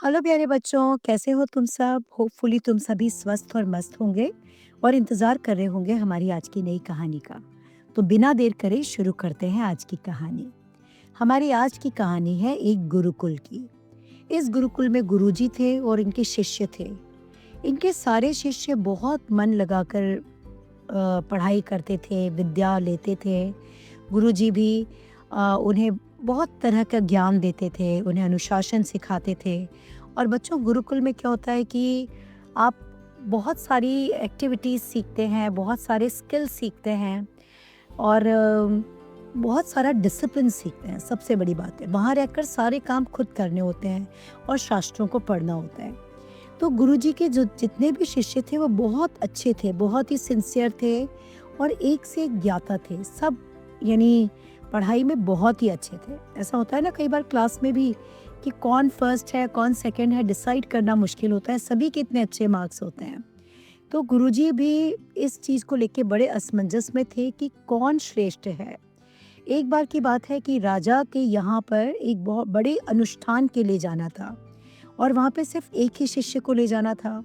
Hello प्यारे बच्चों, कैसे हो तुम सब? होपफुली तुम सभी स्वस्थ और मस्त होंगे और इंतज़ार कर रहे होंगे हमारी आज की नई कहानी का। तो बिना देर करे शुरू करते हैं आज की कहानी। हमारी आज की कहानी है एक गुरुकुल की। इस गुरुकुल में गुरुजी थे और इनके शिष्य थे। इनके सारे शिष्य बहुत मन लगाकर पढ़ाई करते थे, विद्या लेते थे। गुरुजी भी उन्हें बहुत तरह का ज्ञान देते थे, उन्हें अनुशासन सिखाते थे। और बच्चों, गुरुकुल में क्या होता है कि आप बहुत सारी एक्टिविटीज़ सीखते हैं, बहुत सारे स्किल्स सीखते हैं और बहुत सारा डिसिप्लिन सीखते हैं। सबसे बड़ी बात है, वहाँ रहकर सारे काम खुद करने होते हैं और शास्त्रों को पढ़ना होता है। तो गुरुजी के जो जितने भी शिष्य थे वो बहुत अच्छे थे, बहुत ही सिंसियर थे और एक से एक ज्ञाता थे। सब यानी पढ़ाई में बहुत ही अच्छे थे। ऐसा होता है ना कई बार क्लास में भी कि कौन फर्स्ट है, कौन सेकंड है, डिसाइड करना मुश्किल होता है, सभी के इतने अच्छे मार्क्स होते हैं। तो गुरुजी भी इस चीज़ को लेके बड़े असमंजस में थे कि कौन श्रेष्ठ है। एक बार की बात है कि राजा के यहाँ पर एक बहुत बड़े अनुष्ठान के लिए जाना था और वहाँ पे सिर्फ एक ही शिष्य को ले जाना था।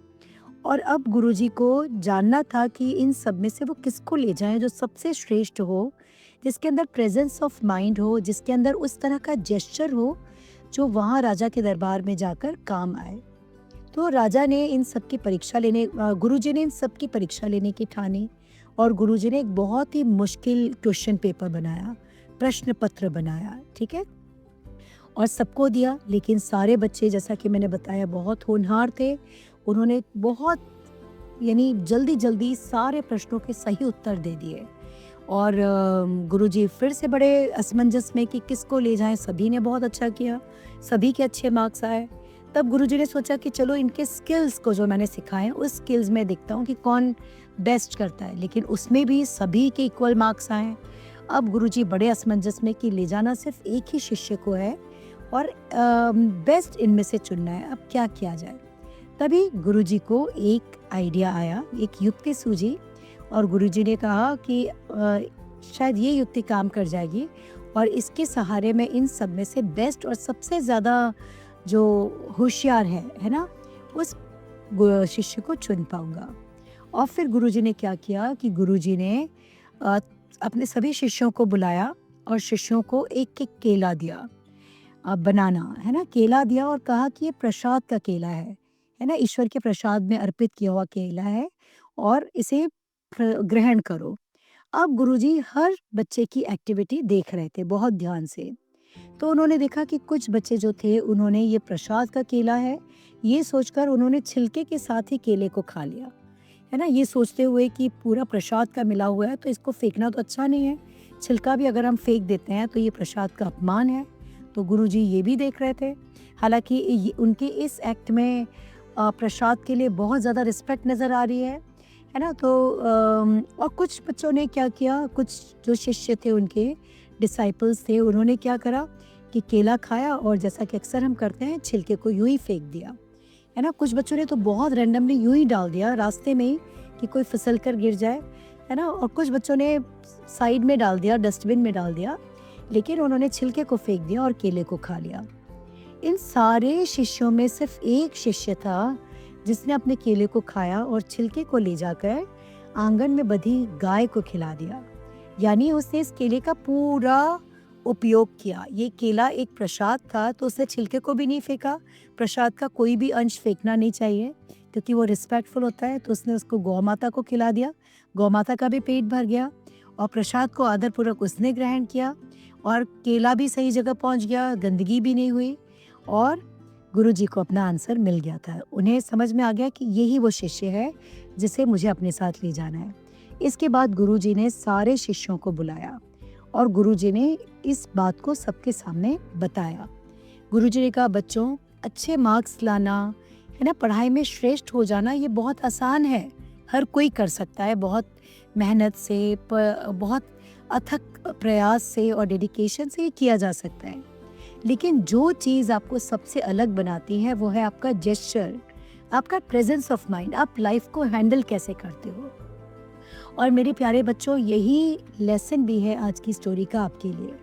और अब गुरुजी को जानना था कि इन सब में से वो किसको ले जाएं जो सबसे श्रेष्ठ हो, जिसके अंदर प्रेजेंस ऑफ माइंड हो, जिसके अंदर उस तरह का जेस्चर हो जो वहाँ राजा के दरबार में जाकर काम आए। तो राजा ने इन सब की परीक्षा लेने गुरुजी ने इन सब की परीक्षा लेने की ठानी और गुरुजी ने एक बहुत ही मुश्किल क्वेश्चन पेपर बनाया, प्रश्न पत्र बनाया, ठीक है, और सबको दिया। लेकिन सारे बच्चे, जैसा कि मैंने बताया, बहुत होनहार थे। उन्होंने बहुत यानी जल्दी-जल्दी सारे प्रश्नों के सही उत्तर दे दिए और गुरुजी फिर से बड़े असमंजस में कि किसको ले जाएँ। सभी ने बहुत अच्छा किया, सभी के अच्छे मार्क्स आए। तब गुरुजी ने सोचा कि चलो इनके स्किल्स को जो मैंने सिखाए हैं उस स्किल्स में देखता हूँ कि कौन बेस्ट करता है। लेकिन उसमें भी सभी के इक्वल मार्क्स आए। अब गुरुजी बड़े असमंजस में कि ले जाना सिर्फ एक ही शिष्य को है और बेस्ट इनमें से चुनना है, अब क्या किया जाए। तभी गुरुजी को एक आइडिया आया, एक युक्ति सूझी और गुरुजी ने कहा कि शायद ये युक्ति काम कर जाएगी और इसके सहारे में इन सब में से बेस्ट और सबसे ज़्यादा जो होशियार है ना, उस शिष्य को चुन पाऊंगा। और फिर गुरुजी ने क्या किया कि गुरुजी ने अ, अपने सभी शिष्यों को बुलाया और शिष्यों को एक-एक केला दिया, बनाना, है ना, केला दिया और कहा कि ये प्रसाद का केला है ना, ईश्वर के प्रसाद में अर्पित किया हुआ केला है और इसे ग्रहण करो। अब गुरुजी हर बच्चे की एक्टिविटी देख रहे थे बहुत ध्यान से। तो उन्होंने देखा कि कुछ बच्चे जो थे उन्होंने ये प्रसाद का केला है, ये सोचकर उन्होंने छिलके के साथ ही केले को खा लिया, है ना, ये सोचते हुए कि पूरा प्रसाद का मिला हुआ है तो इसको फेंकना तो अच्छा नहीं है, छिलका भी अगर हम फेंक देते हैं तो ये प्रसाद का अपमान है। तो गुरुजी ये भी देख रहे थे। हालांकि उनके इस एक्ट में प्रसाद के लिए बहुत ज़्यादा रिस्पेक्ट नज़र आ रही है ना। तो और कुछ बच्चों ने क्या किया, कुछ जो शिष्य थे उनके डिसाइपल्स थे, उन्होंने क्या करा कि केला खाया और जैसा कि अक्सर हम करते हैं छिलके को यूं ही फेंक दिया, है ना। कुछ बच्चों ने तो बहुत रैंडमली यूं ही डाल दिया रास्ते में ही कि कोई फिसल कर गिर जाए, है ना। और कुछ बच्चों ने साइड में डाल दिया, डस्टबिन में डाल दिया, लेकिन उन्होंने छिलके को फेंक दिया और केले को खा लिया। इन सारे शिष्यों में सिर्फ एक शिष्य था जिसने अपने केले को खाया और छिलके को ले जाकर आंगन में बंधी गाय को खिला दिया। यानी उसने इस केले का पूरा उपयोग किया। ये केला एक प्रसाद था तो उसने छिलके को भी नहीं फेंका। प्रसाद का कोई भी अंश फेंकना नहीं चाहिए क्योंकि वो रिस्पेक्टफुल होता है, तो उसने उसको गौ माता को खिला दिया। गौ माता का भी पेट भर गया और प्रसाद को आदरपूर्वक उसने ग्रहण किया और केला भी सही जगह पहुंच गया, गंदगी भी नहीं हुई और गुरुजी को अपना आंसर मिल गया था। उन्हें समझ में आ गया कि यही वो शिष्य है जिसे मुझे अपने साथ ले जाना है। इसके बाद गुरुजी ने सारे शिष्यों को बुलाया और गुरुजी ने इस बात को सबके सामने बताया। गुरुजी ने कहा, बच्चों, अच्छे मार्क्स लाना, है ना, पढ़ाई में श्रेष्ठ हो जाना ये बहुत आसान है, हर कोई कर सकता है। बहुत मेहनत से, बहुत अथक प्रयास से और डेडिकेशन से ये किया जा सकता है। लेकिन जो चीज़ आपको सबसे अलग बनाती है वो है आपका जेस्चर, आपका प्रेजेंस ऑफ माइंड, आप लाइफ को हैंडल कैसे करते हो। और मेरे प्यारे बच्चों, यही लेसन भी है आज की स्टोरी का आपके लिए,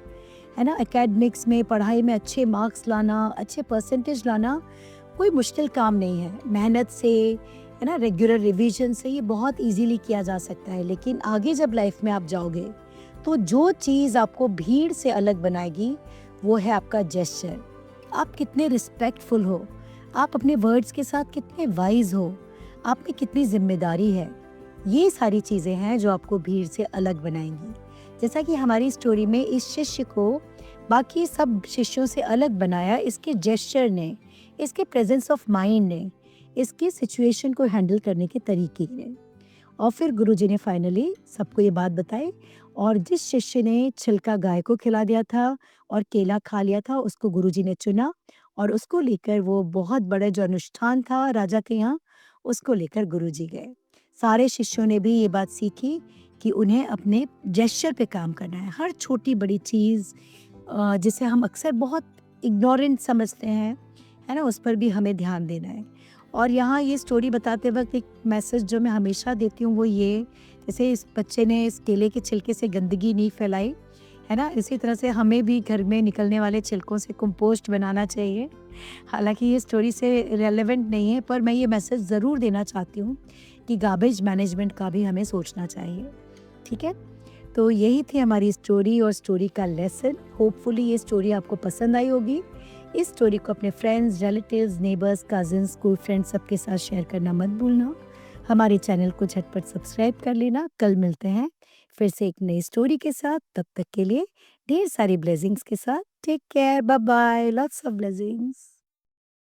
है ना। एकेडमिक्स में, पढ़ाई में अच्छे मार्क्स लाना, अच्छे परसेंटेज लाना कोई मुश्किल काम नहीं है। मेहनत से, है ना, रेगुलर रिवीजन से ये बहुत ईज़िली किया जा सकता है। लेकिन आगे जब लाइफ में आप जाओगे, तो जो चीज़ आपको भीड़ से अलग बनाएगी, वो है आपका जेस्चर। आप कितने रिस्पेक्टफुल हो, आप अपने वर्ड्स के साथ कितने वाइज़ हो, आप में कितनी ज़िम्मेदारी है। ये सारी चीज़ें हैं जो आपको भीड़ से अलग बनाएँगी। जैसा कि हमारी स्टोरी में इस शिष्य को बाकी सब शिष्यों से अलग बनाया इसके जेस्चर ने, इसके प्रेजेंस ऑफ माइंड ने, इसकी सिचुएशन को हैंडल करने के तरीके ने। और फिर गुरुजी ने फाइनली सबको ये बात बताई, और जिस शिष्य ने छिलका गाय को खिला दिया था और केला खा लिया था, उसको गुरुजी ने चुना और उसको लेकर वो बहुत बड़ा जो अनुष्ठान था राजा के यहाँ, उसको लेकर गुरुजी गए। सारे शिष्यों ने भी ये बात सीखी कि उन्हें अपने जेस्चर पे काम करना है। हर छोटी बड़ी चीज़ जिसे हम अक्सर बहुत इग्नोरेंट समझते हैं, है ना, उस पर भी हमें ध्यान देना है। और यहाँ ये स्टोरी बताते वक्त एक मैसेज जो मैं हमेशा देती हूँ वो ये, जैसे इस बच्चे ने इस केले के छिलके से गंदगी नहीं फैलाई, है ना, इसी तरह से हमें भी घर में निकलने वाले छिलकों से कंपोस्ट बनाना चाहिए। हालांकि ये स्टोरी से रेलेवेंट नहीं है, पर मैं ये मैसेज ज़रूर देना चाहती हूँ कि गार्बेज मैनेजमेंट का भी हमें सोचना चाहिए। ठीक है, तो यही थी हमारी स्टोरी और स्टोरी का लेसन। होपफुली ये स्टोरी आपको पसंद आई होगी। इस स्टोरी को अपने friends, relatives, neighbours, cousins, school friends सबके साथ शेयर करना मत भूलना। हमारे चैनल को झटपट सब्सक्राइब कर लेना। कल मिलते हैं फिर से एक नई स्टोरी के साथ। तब तक के लिए ढेर सारी ब्लेसिंग्स के साथ take care, bye bye, lots of blessings.